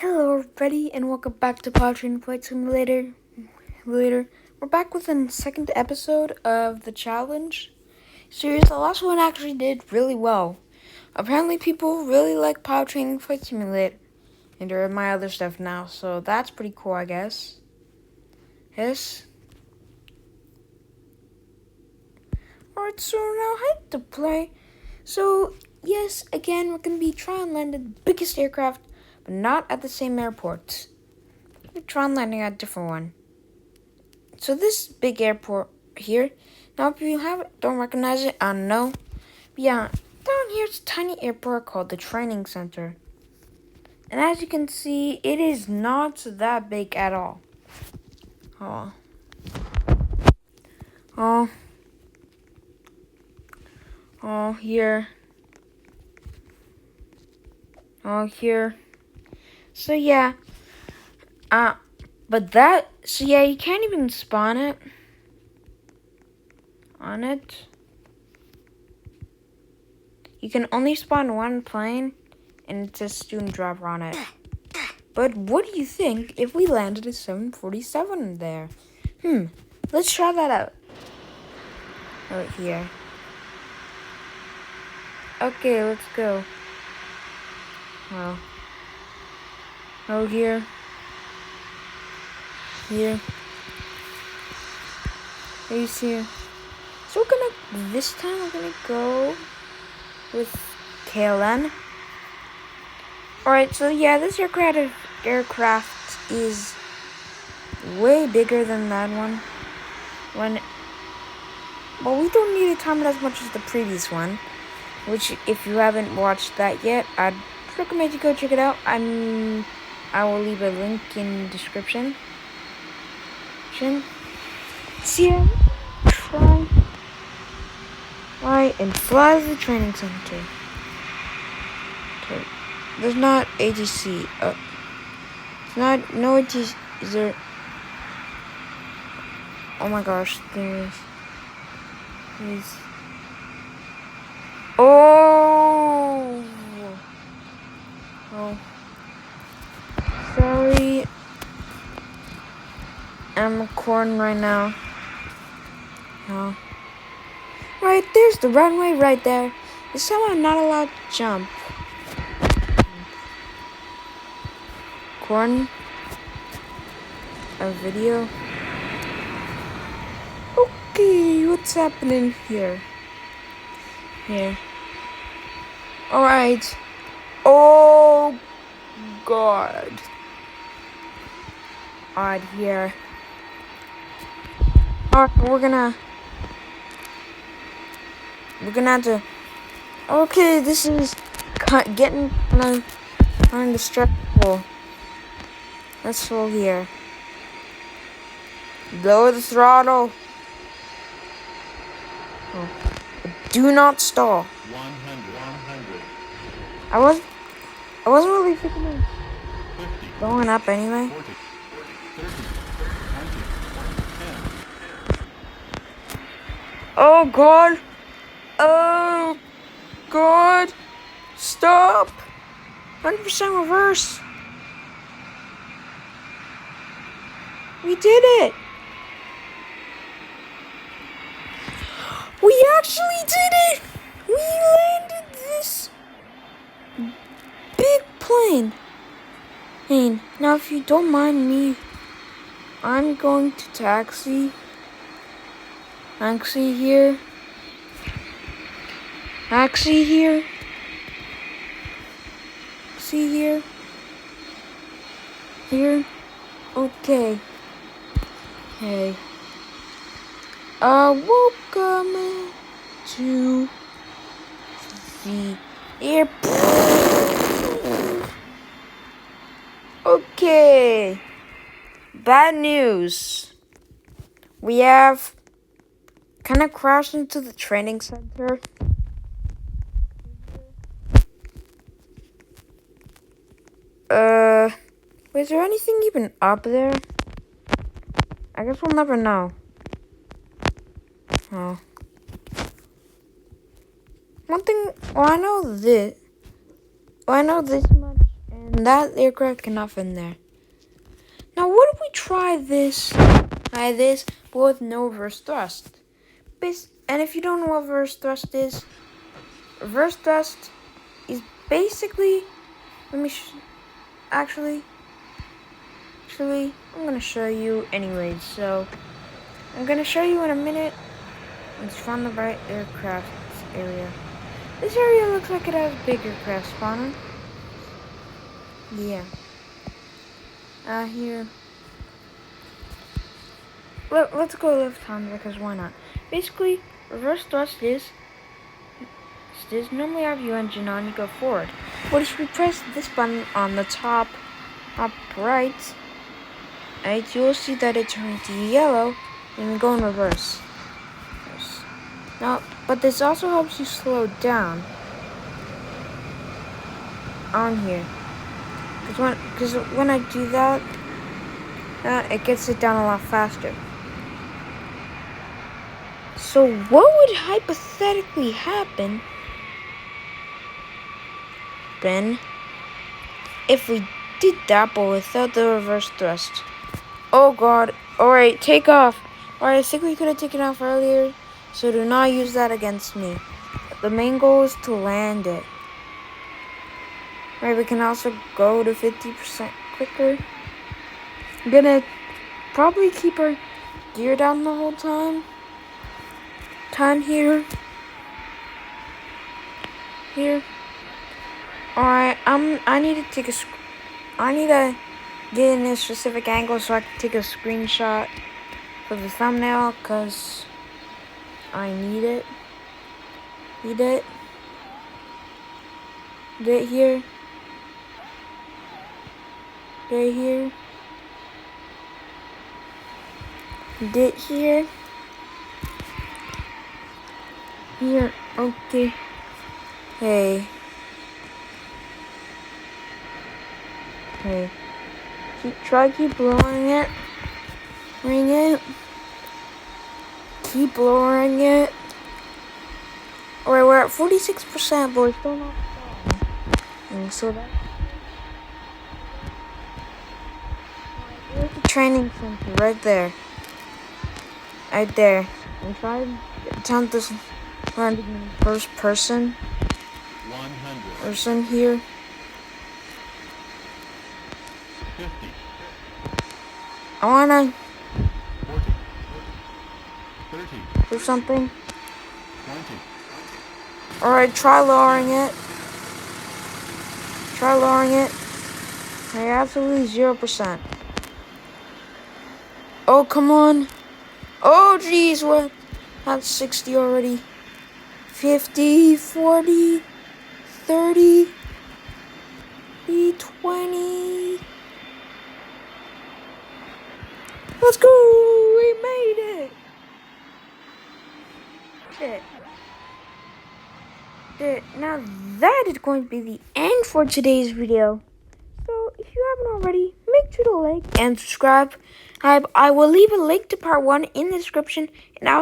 Hello everybody and welcome back to Flight Simulator. We're back with the second episode of the challenge series. The last one actually did really well. Apparently people really like Flight Simulator and my other stuff now, so that's pretty cool, I guess. Yes. Alright, so now I have to play. So yes, again we're gonna be trying landing the biggest aircraft, but not at the same airport. We're trying landing at a different one. So this big airport here, now if you don't recognize it, I don't know. But yeah, down here it's a tiny airport called the training center. And as you can see, it is not that big at all. Oh, here. Oh, here. So yeah, you can't even spawn it on it. You can only spawn one plane, and it says student dropper on it. But what do you think if we landed a 747 there? Let's try that out. Right here. Okay, let's go. Oh, here. Here. He's here. So this time we're gonna go with KLN. Alright, so yeah, this aircraft is way bigger than that one. Well, we don't need to time it as much as the previous one, which if you haven't watched that yet, I'd recommend you go check it out. I will leave a link in the description. See ya. Try and fly to the training center. Okay. There's not ATC. It's not no ATC. Is there? Oh my gosh, there is. Oh. Sorry. I'm recording right now. Oh. Right, there's the runway right there. This time I'm not allowed to jump. Recording a video. Okay, what's happening here? Alright. Oh God. Alright, here. Alright, we're gonna have to. Okay, this is getting kind of stressful. Let's slow here. Lower the throttle. Oh. Do not stall. 100. I wasn't really thinking of going up anyway. 40, 30, 20, 10. Oh God. Oh God. Stop. 100% reverse. We did it. We actually did it. We landed this big plane. Hey, now if you don't mind me, I'm going to taxi here. See here. Here. Okay. Hey. Welcome to the airport. Okay. Bad news. We have kind of crashed into the training center. Is there anything even up there? I guess we'll never know. Oh. One thing, I know this much, and And that aircraft cannot fit in there. Now, what if we try this, but with no reverse thrust? And if you don't know what reverse thrust is basically, let me actually, I'm gonna show you anyways. So I'm gonna show you in a minute. Let's find the right aircraft area. This area looks like it has big aircraft spawner. Yeah. Here. Let's go Lufthansa because why not? Basically, reverse thrust is normally have your engine on, you go forward. But if we press this button on the top right, you'll see that it turns to yellow and we go in reverse. Now, but this also helps you slow down on here. Because when I do that, it gets it down a lot faster. So what would hypothetically happen if we did that but without the reverse thrust? Oh god. Alright, take off. Alright, I think we could have taken off earlier, so do not use that against me. The main goal is to land it. Alright, we can also go to 50% quicker. I'm gonna probably keep our gear down the whole time. Here. Alright, I need to get in a specific angle so I can take a screenshot for the thumbnail, cause I need it. Need it here. Right here. Did here. Here, okay. Hey. Keep lowering it. Ring it. Keep lowering it. Alright, we're at 46%, but we're still not falling. So that. There's the training center right there. Right there. And try to attempt this landing in first person. 100. Person here. 50. I wanna 40. 30. do something. 20. Alright, try lowering it. Hey, absolutely 0%. Oh, come on. Oh, jeez, what? That's 60 already. 50, 40, 30, 20. Let's go! We made it! Now that is going to be the end for today's video. So if you haven't already, make sure to like and subscribe. I will leave a link to part 1 in the description, and I'll